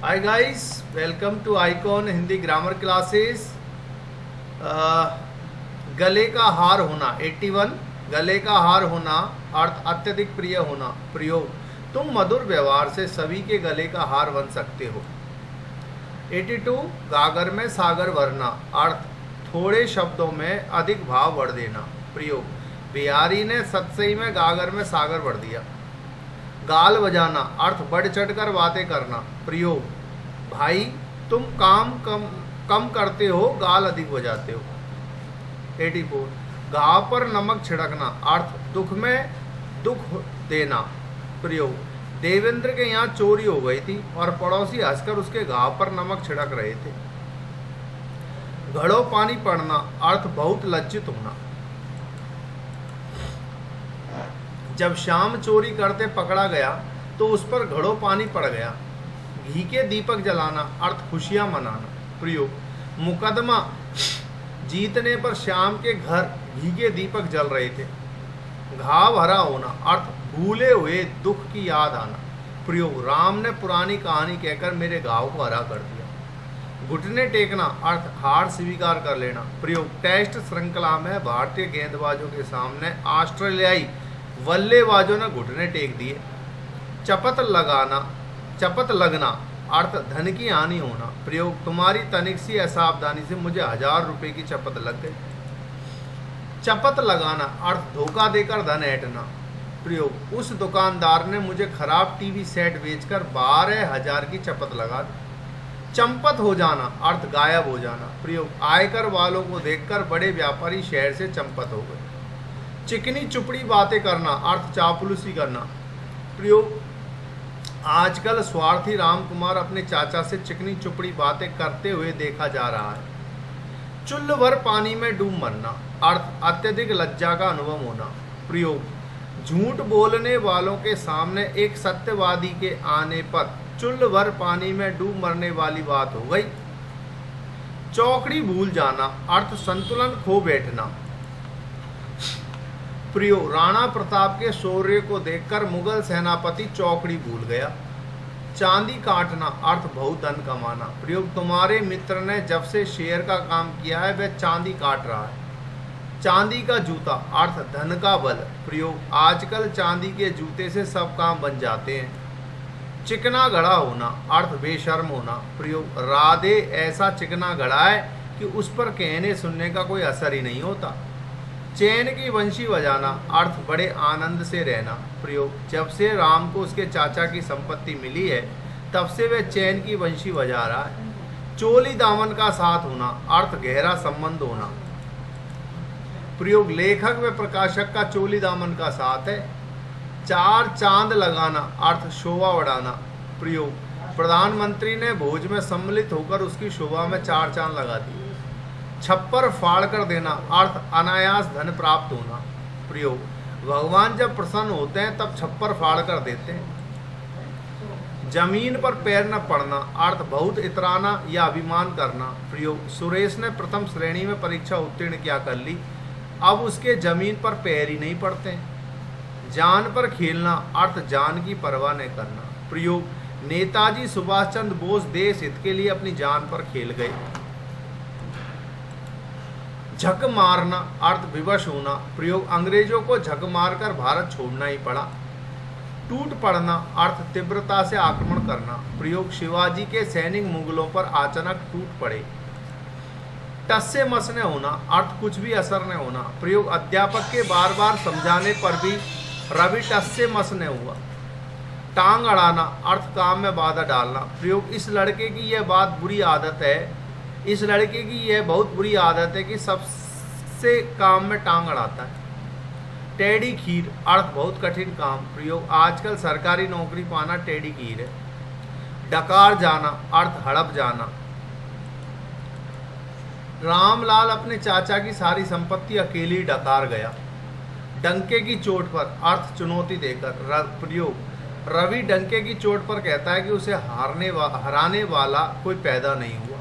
Hi guys, welcome to Icon Hindi grammar classes. गले का हार होना 81। गले का हार होना अर्थ अत्यधिक प्रिय होना। प्रयोग, तुम मधुर व्यवहार से सभी के गले का हार बन सकते हो। 82। गागर में सागर भरना अर्थ थोड़े शब्दों में अधिक भाव भर देना। प्रयोग, बिहारी ने सतसई में गागर में सागर भर दिया। गाल बजाना अर्थ बढ़ चढ़कर बातें करना। प्रयोग, भाई तुम काम कम करते हो, गाल अधिक बजाते हो। 84। घाव पर नमक छिड़कना अर्थ दुख में दुख देना। प्रयोग, देवेंद्र के यहाँ चोरी हो गई थी और पड़ोसी हंसकर उसके घाव पर नमक छिड़क रहे थे। घड़ों पानी पड़ना अर्थ बहुत लज्जित होना। जब शाम चोरी करते पकड़ा गया तो उस पर घड़ों पानी पड़ गया। घी के दीपक जलाना अर्थ खुशियां मनाना। प्रयोग, मुकदमा जीतने पर श्याम के घर घी के दीपक जल रहे थे। घाव हरा होना अर्थ भूले हुए दुख की याद आना। प्रयोग, राम ने पुरानी कहानी कहकर मेरे घाव को हरा कर दिया। घुटने टेकना अर्थ हार स्वीकार कर लेना। प्रयोग, टेस्ट श्रृंखला में भारतीय गेंदबाजों के सामने ऑस्ट्रेलियाई बल्लेबाजों ने घुटने टेक दिए। चपत लगना अर्थ धन की हानि होना। प्रयोग, तुम्हारी तनिक सी असावधानी से मुझे 1000 रुपए की चपत लग गई। चपत लगाना अर्थ धोखा देकर धन ऐंठना। प्रयोग, उस दुकानदार ने मुझे खराब टीवी सेट बेचकर 12,000 की चपत लगा दी। चंपत हो जाना अर्थ गायब हो जाना। प्रयोग, आयकर वालों को देखकर बड़े व्यापारी शहर से चंपत हो गए। चिकनी चुपड़ी बातें करना अर्थ चापलूसी करना। प्रयोग, आजकल स्वार्थी राम कुमार अपने चाचा से चिकनी चुपड़ी बातें करते हुए देखा जा रहा है। चुल्ल भर पानी में डूब मरना अर्थ अत्यधिक लज्जा का अनुभव होना। प्रयोग, झूठ बोलने वालों के सामने एक सत्यवादी के आने पर चुल्ल भर पानी में डूब मरने वाली बात हो गई। चौकड़ी भूल जाना अर्थ संतुलन खो बैठना। प्रयोग, राणा प्रताप के शौर्य को देखकर मुगल सेनापति चौकड़ी भूल गया। चांदी काटना अर्थ बहुत धन कमाना। प्रयोग, तुम्हारे मित्र ने जब से शेयर का काम किया है वह चांदी काट रहा है। चांदी का जूता अर्थ धन का बल। प्रयोग, आजकल चांदी के जूते से सब काम बन जाते हैं। चिकना घड़ा होना अर्थ बेशर्म होना। प्रयोग, राधे ऐसा चिकना घड़ा है कि उस पर कहने सुनने का कोई असर ही नहीं होता। चैन की बंशी बजाना अर्थ बड़े आनंद से रहना। प्रयोग, जब से राम को उसके चाचा की संपत्ति मिली है तब से वह चैन की बंशी बजा रहा है। चोली दामन का साथ होना अर्थ गहरा संबंध होना। प्रयोग, लेखक व प्रकाशक का चोली दामन का साथ है। चार चांद लगाना अर्थ शोभा बढ़ाना। प्रयोग, प्रधानमंत्री ने भोज में सम्मिलित होकर उसकी शोभा में 4 चांद लगा दिए। छप्पर फाड़ कर देना अर्थ अनायास धन प्राप्त होना। प्रयोग, भगवान जब प्रसन्न होते हैं तब छप्पर फाड़ कर देते हैं। जमीन पर पैर न पड़ना अर्थ बहुत इतराना या अभिमान करना। प्रयोग, सुरेश ने प्रथम श्रेणी में परीक्षा उत्तीर्ण क्या कर ली, अब उसके जमीन पर पैर ही नहीं पड़ते। जान पर खेलना अर्थ जान की परवाह नहीं करना। प्रयोग, नेताजी सुभाष चंद्र बोस देश हित के लिए अपनी जान पर खेल गए। झक मारना अर्थ विवश होना। प्रयोग, अंग्रेजों को झक मारकर भारत छोड़ना ही पड़ा। टूट पड़ना अर्थ तीव्रता से आक्रमण करना। प्रयोग, शिवाजी के सैनिक मुगलों पर अचानक टूट पड़े। टस से मस न होना अर्थ कुछ भी असर न होना। प्रयोग, अध्यापक के बार बार समझाने पर भी रवि टस से मस न हुआ। टांग अड़ाना अर्थ काम में बाधा डालना। प्रयोग, इस लड़के की यह बात बुरी आदत है, इस लड़के की यह बहुत बुरी आदत है कि सबसे काम में टांग अड़ाता है। टेढ़ी खीर अर्थ बहुत कठिन काम। प्रयोग, आजकल सरकारी नौकरी पाना टेढ़ी खीर है। डकार जाना अर्थ हड़प जाना। रामलाल अपने चाचा की सारी संपत्ति अकेली डकार गया। डंके की चोट पर अर्थ चुनौती देकर। प्रयोग, रवि डंके की चोट पर कहता है कि उसे हराने वाला कोई पैदा नहीं हुआ।